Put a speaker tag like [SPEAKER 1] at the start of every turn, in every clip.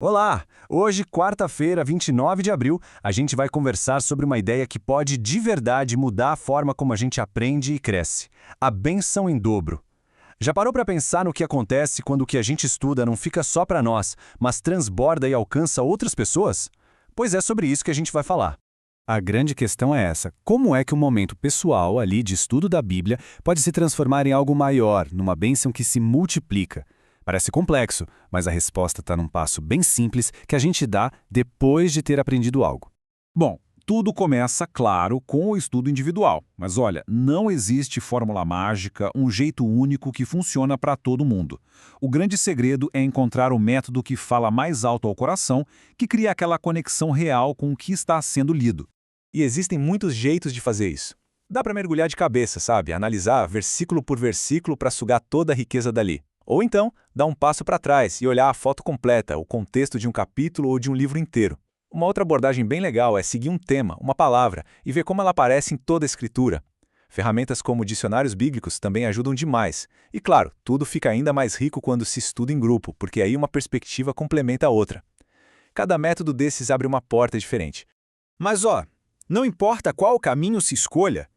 [SPEAKER 1] Olá! Hoje, quarta-feira, 29 de abril, a gente vai conversar sobre uma ideia que pode de verdade mudar a forma como a gente aprende e cresce: a bênção em dobro. Já parou para pensar no que acontece quando o que a gente estuda não fica só para nós, mas transborda e alcança outras pessoas? Pois é sobre isso que a gente vai falar. A grande questão é essa: como é que o momento pessoal ali de estudo da Bíblia pode se transformar em algo maior, numa bênção que se multiplica? Parece complexo, mas a resposta está num passo bem simples que a gente dá depois de ter aprendido algo.
[SPEAKER 2] Bom, tudo começa, claro, com o estudo individual. Mas olha, não existe fórmula mágica, um jeito único que funciona para todo mundo. O grande segredo é encontrar o método que fala mais alto ao coração, que cria aquela conexão real com o que está sendo lido.
[SPEAKER 3] E existem muitos jeitos de fazer isso. Dá para mergulhar de cabeça, sabe? Analisar versículo por versículo para sugar toda a riqueza dali. Ou então, dar um passo para trás e olhar a foto completa, o contexto de um capítulo ou de um livro inteiro. Uma outra abordagem bem legal é seguir um tema, uma palavra, e ver como ela aparece em toda a escritura. Ferramentas como dicionários bíblicos também ajudam demais. E claro, tudo fica ainda mais rico quando se estuda em grupo, porque aí uma perspectiva complementa a outra. Cada método desses abre uma porta diferente.
[SPEAKER 4] Mas não importa qual caminho se escolha,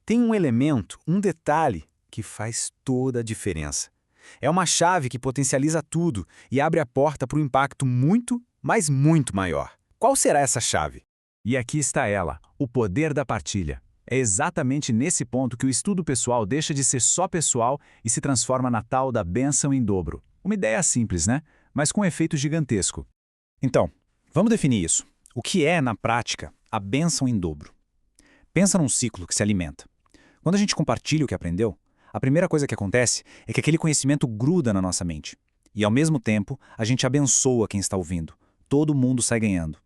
[SPEAKER 4] tem um elemento, um detalhe que faz toda a diferença. É uma chave que potencializa tudo e abre a porta para um impacto muito, mas muito maior. Qual será essa chave?
[SPEAKER 2] E aqui está ela, o poder da partilha. É exatamente nesse ponto que o estudo pessoal deixa de ser só pessoal e se transforma na tal da bênção em dobro. Uma ideia simples, né? Mas com efeito gigantesco.
[SPEAKER 4] Então, vamos definir isso. O que é, na prática, a bênção em dobro? Pensa num ciclo que se alimenta. Quando a gente compartilha o que aprendeu, a primeira coisa que acontece é que aquele conhecimento gruda na nossa mente. E, ao mesmo tempo, a gente abençoa quem está ouvindo. Todo mundo sai ganhando.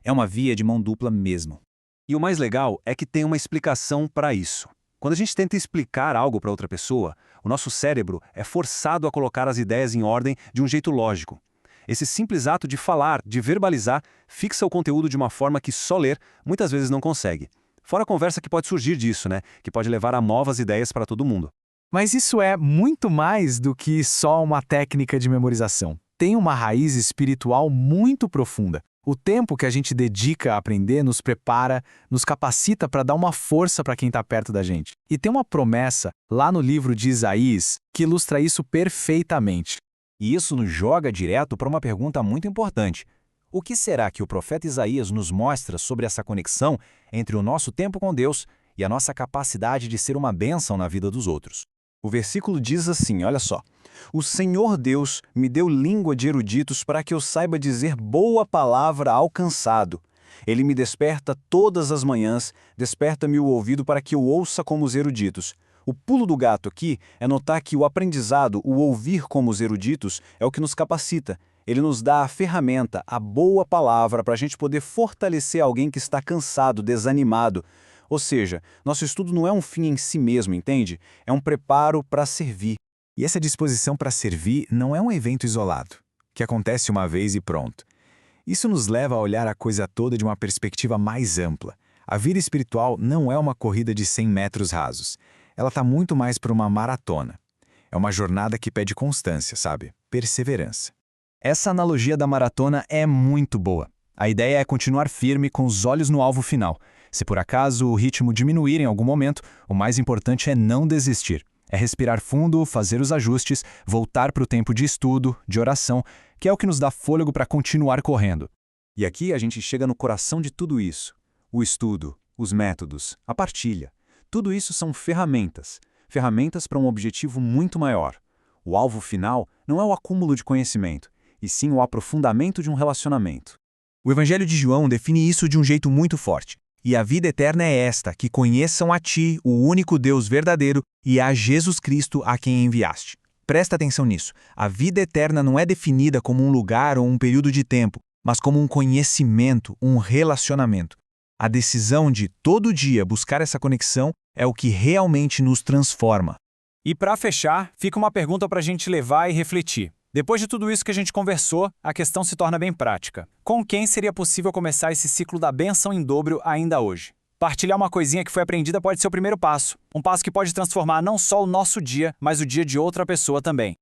[SPEAKER 4] É uma via de mão dupla mesmo.
[SPEAKER 1] E o mais legal é que tem uma explicação para isso. Quando a gente tenta explicar algo para outra pessoa, o nosso cérebro é forçado a colocar as ideias em ordem de um jeito lógico. Esse simples ato de falar, de verbalizar, fixa o conteúdo de uma forma que só ler muitas vezes não consegue. Fora a conversa que pode surgir disso, né? Que pode levar a novas ideias para todo mundo.
[SPEAKER 5] Mas isso é muito mais do que só uma técnica de memorização. Tem uma raiz espiritual muito profunda. O tempo que a gente dedica a aprender nos prepara, nos capacita para dar uma força para quem está perto da gente. E tem uma promessa lá no livro de Isaías que ilustra isso perfeitamente.
[SPEAKER 6] E isso nos joga direto para uma pergunta muito importante. O que será que o profeta Isaías nos mostra sobre essa conexão entre o nosso tempo com Deus e a nossa capacidade de ser uma bênção na vida dos outros?
[SPEAKER 4] O versículo diz assim, olha só: "O Senhor Deus me deu língua de eruditos para que eu saiba dizer boa palavra ao cansado. Ele me desperta todas as manhãs, desperta-me o ouvido para que eu ouça como os eruditos." O pulo do gato aqui é notar que o aprendizado, o ouvir como os eruditos, é o que nos capacita. Ele nos dá a ferramenta, a boa palavra para a gente poder fortalecer alguém que está cansado, desanimado. Ou seja, nosso estudo não é um fim em si mesmo, entende? É um preparo para servir.
[SPEAKER 5] E essa disposição para servir não é um evento isolado, que acontece uma vez e pronto. Isso nos leva a olhar a coisa toda de uma perspectiva mais ampla. A vida espiritual não é uma corrida de 100 metros rasos. Ela está muito mais para uma maratona. É uma jornada que pede constância, sabe? Perseverança.
[SPEAKER 1] Essa analogia da maratona é muito boa. A ideia é continuar firme com os olhos no alvo final. Se por acaso o ritmo diminuir em algum momento, o mais importante é não desistir. É respirar fundo, fazer os ajustes, voltar para o tempo de estudo, de oração, que é o que nos dá fôlego para continuar correndo.
[SPEAKER 3] E aqui a gente chega no coração de tudo isso. O estudo, os métodos, a partilha. Tudo isso são ferramentas. Ferramentas para um objetivo muito maior. O alvo final não é o acúmulo de conhecimento, e sim o aprofundamento de um relacionamento.
[SPEAKER 6] O Evangelho de João define isso de um jeito muito forte. E a vida eterna é esta, que conheçam a Ti, o único Deus verdadeiro, e a Jesus Cristo a quem enviaste. Presta atenção nisso. A vida eterna não é definida como um lugar ou um período de tempo, mas como um conhecimento, um relacionamento. A decisão de, todo dia, buscar essa conexão é o que realmente nos transforma.
[SPEAKER 5] E para fechar, fica uma pergunta para a gente levar e refletir. Depois de tudo isso que a gente conversou, a questão se torna bem prática. Com quem seria possível começar esse ciclo da bênção em dobro ainda hoje? Partilhar uma coisinha que foi aprendida pode ser o primeiro passo. Um passo que pode transformar não só o nosso dia, mas o dia de outra pessoa também.